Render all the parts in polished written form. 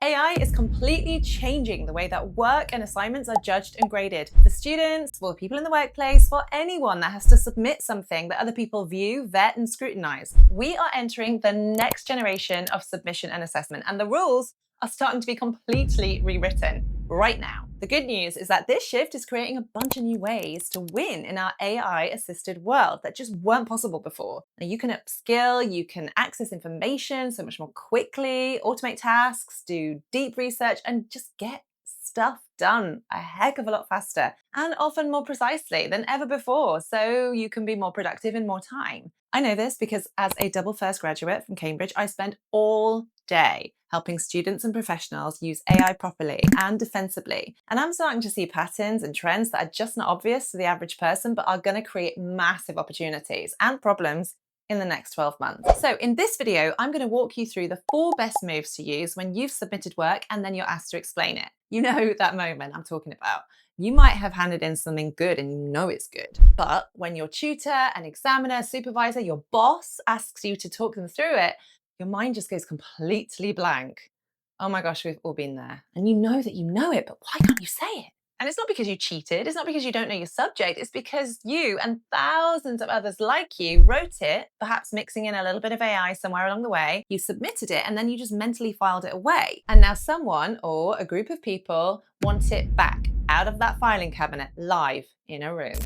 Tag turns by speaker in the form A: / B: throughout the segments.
A: AI is completely changing the way that work and assignments are judged and graded. For students, for people in the workplace, for anyone that has to submit something that other people view, vet, and scrutinize. We are entering the next generation of submission and assessment, and the rules are starting to be completely rewritten right now. The good news is that this shift is creating a bunch of new ways to win in our AI-assisted world that just weren't possible before. Now, you can upskill, you can access information so much more quickly, automate tasks, do deep research, and just get stuff done a heck of a lot faster and often more precisely than ever before, so you can be more productive in more time. I know this because as a double first graduate from Cambridge, I spend all day helping students and professionals use AI properly and defensibly. And I'm starting to see patterns and trends that are just not obvious to the average person, but are going to create massive opportunities and problems in the next 12 months. So in this video, I'm going to walk you through the 4 best moves to use when you've submitted work and then you're asked to explain it. You know that moment I'm talking about. You might have handed in something good and you know it's good. But when your tutor, an examiner, supervisor, your boss asks you to talk them through it, your mind just goes completely blank. Oh my gosh, we've all been there. And you know that you know it, but why can't you say it? And it's not because you cheated, it's not because you don't know your subject, it's because you and thousands of others like you wrote it, perhaps mixing in a little bit of AI somewhere along the way, you submitted it, and then you just mentally filed it away. And now someone or a group of people want it back out of that filing cabinet live in a room.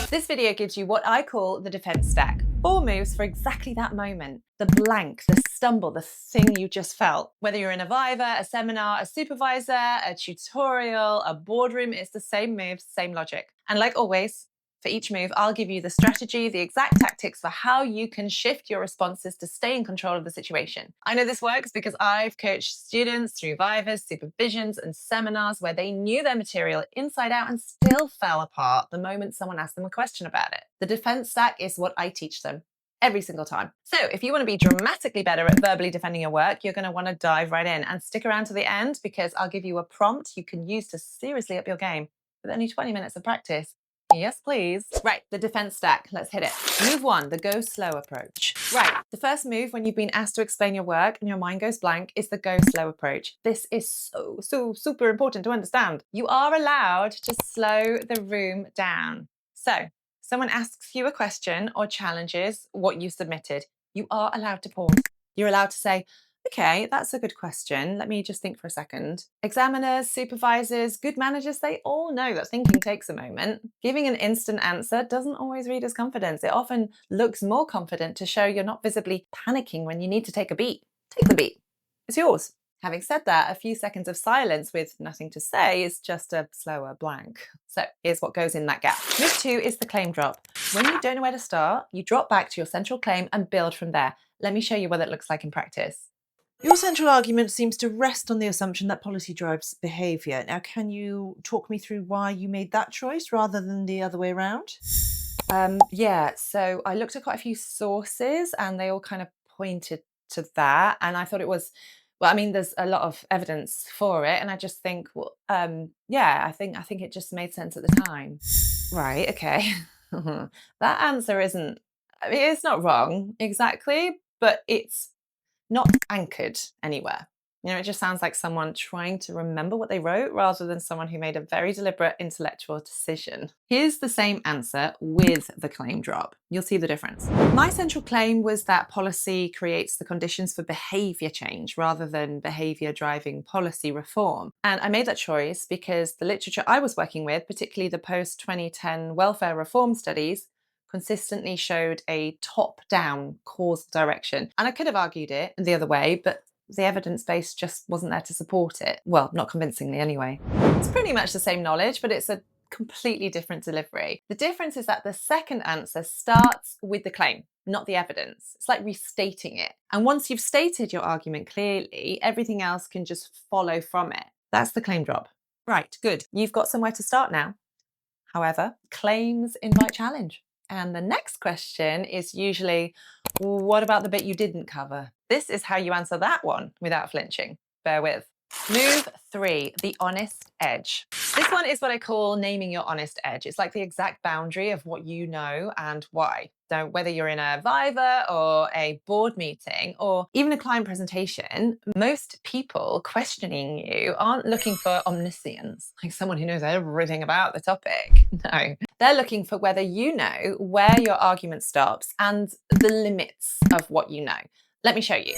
A: This video gives you what I call the defense stack. 4 moves for exactly that moment. The blank, the stumble, the thing you just felt. Whether you're in a viva, a seminar, a supervisor, a tutorial, a boardroom, it's the same moves, same logic. And like always, for each move, I'll give you the strategy, the exact tactics for how you can shift your responses to stay in control of the situation. I know this works because I've coached students through vivas, supervisions, and seminars where they knew their material inside out and still fell apart the moment someone asked them a question about it. The defense stack is what I teach them every single time. So if you want to be dramatically better at verbally defending your work, you're going to want to dive right in and stick around to the end because I'll give you a prompt you can use to seriously up your game with only 20 minutes of practice. Yes, please. Right, the defense stack. Let's hit it. Move 1, the go slow approach. Right, the first move when you've been asked to explain your work and your mind goes blank is the go slow approach. This is so super important to understand. You are allowed to slow the room down. So, someone asks you a question or challenges what you submitted. You are allowed to pause. You're allowed to say, okay, that's a good question. Let me just think for a second. Examiners, supervisors, good managers, they all know that thinking takes a moment. Giving an instant answer doesn't always read as confidence. It often looks more confident to show you're not visibly panicking when you need to take a beat. Take the beat. It's yours. Having said that, a few seconds of silence with nothing to say is just a slower blank. So here's what goes in that gap. Move 2 is the claim drop. When you don't know where to start, you drop back to your central claim and build from there. Let me show you what it looks like in practice.
B: Your central argument seems to rest on the assumption that policy drives behaviour. Now, can you talk me through why you made that choice rather than the other way around?
A: Yeah, so I looked at quite a few sources and they all kind of pointed to that. And I thought it was, well, I mean, there's a lot of evidence for it. And I just think, well, yeah, I think it just made sense at the time. Right, okay. That answer isn't, I mean, it's not wrong exactly, but it's not anchored anywhere. You know, it just sounds like someone trying to remember what they wrote rather than someone who made a very deliberate intellectual decision. Here's the same answer with the claim drop. You'll see the difference. My central claim was that policy creates the conditions for behavior change rather than behavior driving policy reform. And I made that choice because the literature I was working with, particularly the post-2010 welfare reform studies, consistently showed a top-down causal direction. And I could have argued it the other way, but the evidence base just wasn't there to support it. Well, not convincingly anyway. It's pretty much the same knowledge, but it's a completely different delivery. The difference is that the second answer starts with the claim, not the evidence. It's like restating it. And once you've stated your argument clearly, everything else can just follow from it. That's the claim drop. Right, good. You've got somewhere to start now. However, claims invite challenge. And the next question is usually, what about the bit you didn't cover? This is how you answer that one without flinching. Bear with. Move 3, the honest edge. This one is what I call naming your honest edge. It's like the exact boundary of what you know and why. So whether you're in a Viva or a board meeting or even a client presentation, most people questioning you aren't looking for omniscience, like someone who knows everything about the topic. No, they're looking for whether you know where your argument stops and the limits of what you know. Let me show you.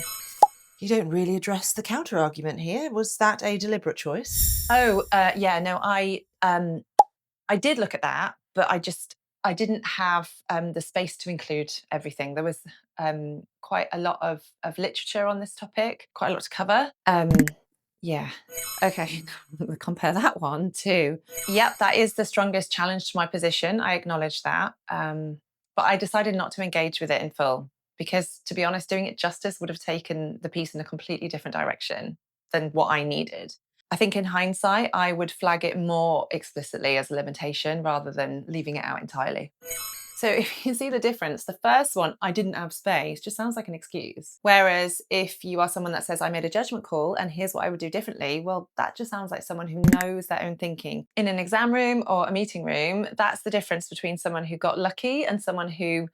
B: You don't really address the counter argument here. Was that a deliberate choice?
A: Oh, yeah, no, I did look at that, but I didn't have the space to include everything. There was quite a lot of literature on this topic, quite a lot to cover. Yeah. Okay. Compare that one to. Yep, that is the strongest challenge to my position. I acknowledge that. But I decided not to engage with it in full because, to be honest, doing it justice would have taken the piece in a completely different direction than what I needed. I think in hindsight, I would flag it more explicitly as a limitation rather than leaving it out entirely. So if you see the difference, the first one, I didn't have space, just sounds like an excuse. Whereas if you are someone that says, I made a judgment call and here's what I would do differently, well, that just sounds like someone who knows their own thinking. In an exam room or a meeting room, that's the difference between someone who got lucky and someone who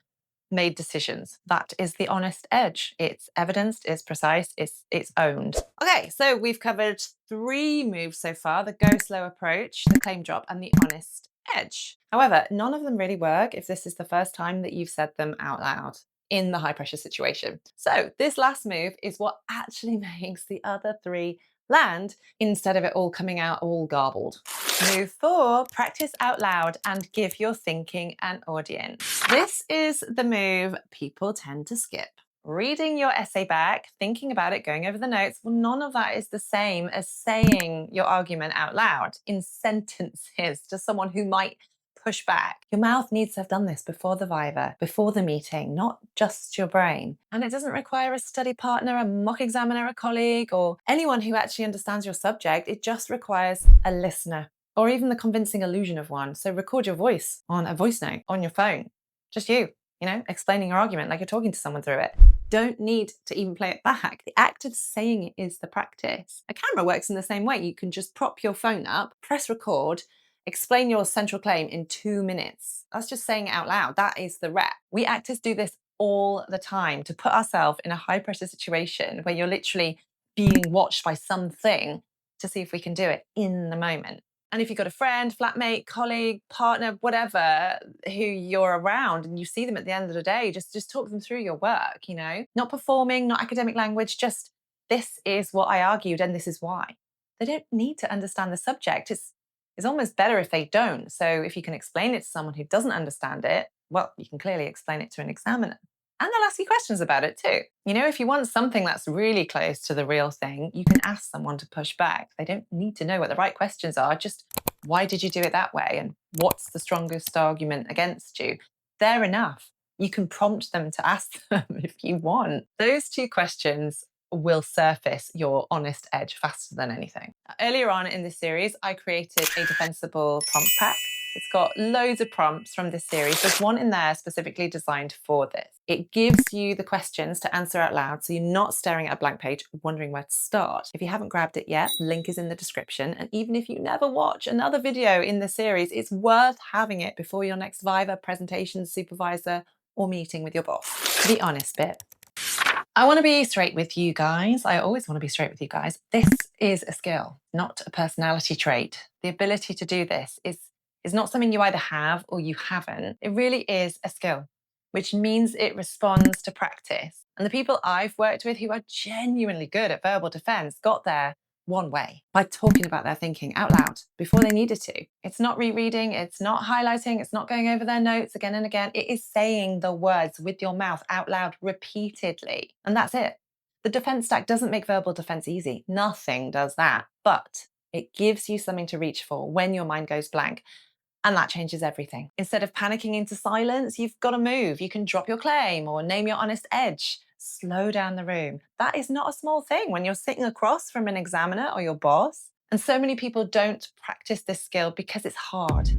A: made decisions. That is the honest edge. It's evidenced, it's precise, it's owned. Okay, so we've covered 3 moves so far: the go slow approach, the claim drop, and the honest edge. However, none of them really work if this is the first time that you've said them out loud in the high pressure situation. So this last move is what actually makes the other 3 land instead of it all coming out all garbled. Move 4, practice out loud and give your thinking an audience. This is the move people tend to skip. Reading your essay back, thinking about it, going over the notes, well, none of that is the same as saying your argument out loud in sentences to someone who might push back. Your mouth needs to have done this before the Viva, before the meeting, not just your brain. And it doesn't require a study partner, a mock examiner, a colleague, or anyone who actually understands your subject. It just requires a listener, or even the convincing illusion of one. So record your voice on a voice note on your phone. Just you know, explaining your argument like you're talking to someone through it. Don't need to even play it back. The act of saying it is the practice. A camera works in the same way. You can just prop your phone up, press record, explain your central claim in 2 minutes. That's just saying it out loud. That is the rep. We actors do this all the time to put ourselves in a high pressure situation where you're literally being watched by something to see if we can do it in the moment. And if you've got a friend, flatmate, colleague, partner, whatever, who you're around and you see them at the end of the day, just talk them through your work, you know, not performing, not academic language, just this is what I argued and this is why. They don't need to understand the subject. It's almost better if they don't. So if you can explain it to someone who doesn't understand it, well, you can clearly explain it to an examiner. And they'll ask you questions about it too. You know, if you want something that's really close to the real thing, you can ask someone to push back. They don't need to know what the right questions are. Just why did you do it that way? And what's the strongest argument against you? They're enough. You can prompt them to ask them if you want. Those 2 questions will surface your honest edge faster than anything. Earlier on in this series, I created a defensible prompt pack. It's got loads of prompts from this series. There's one in there specifically designed for this. It gives you the questions to answer out loud, so you're not staring at a blank page wondering where to start. If you haven't grabbed it yet, link is in the description. And even if you never watch another video in this series, it's worth having it before your next Viva, presentation, supervisor, or meeting with your boss. The honest bit. I want to be straight with you guys. I always want to be straight with you guys. This is a skill, not a personality trait. The ability to do this is not something you either have or you haven't. It really is a skill, which means it responds to practice. And the people I've worked with who are genuinely good at verbal defense got there one way, by talking about their thinking out loud before they needed to. It's not rereading, it's not highlighting, it's not going over their notes again and again. It is saying the words with your mouth out loud repeatedly. And that's it. The defense stack doesn't make verbal defense easy. Nothing does that. But it gives you something to reach for when your mind goes blank. And that changes everything. Instead of panicking into silence, you've got to move. You can drop your claim or name your honest edge. Slow down the room. That is not a small thing when you're sitting across from an examiner or your boss. And so many people don't practice this skill because it's hard.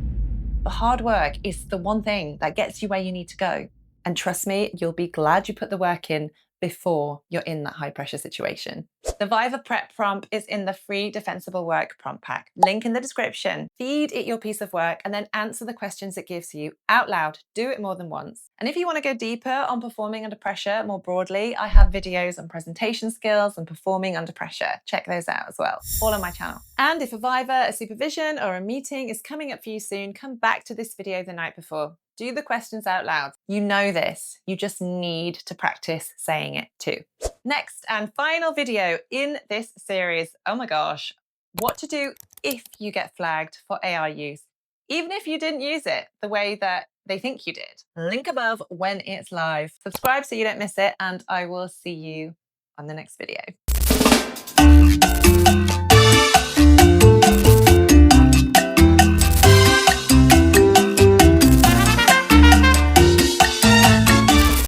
A: But hard work is the one thing that gets you where you need to go. And trust me, you'll be glad you put the work in before you're in that high pressure situation. The Viva Prep prompt is in the free Defensible Work prompt pack. Link in the description. Feed it your piece of work and then answer the questions it gives you out loud. Do it more than once. And if you want to go deeper on performing under pressure more broadly, I have videos on presentation skills and performing under pressure. Check those out as well, all on my channel. And if a Viva, a supervision, or a meeting is coming up for you soon, come back to this video the night before. Do the questions out loud. You know this. You just need to practice saying it too. Next and final video in this series, oh my gosh, what to do if you get flagged for AI use, even if you didn't use it the way that they think you did. Link above when it's live. Subscribe so you don't miss it, and I will see you on the next video.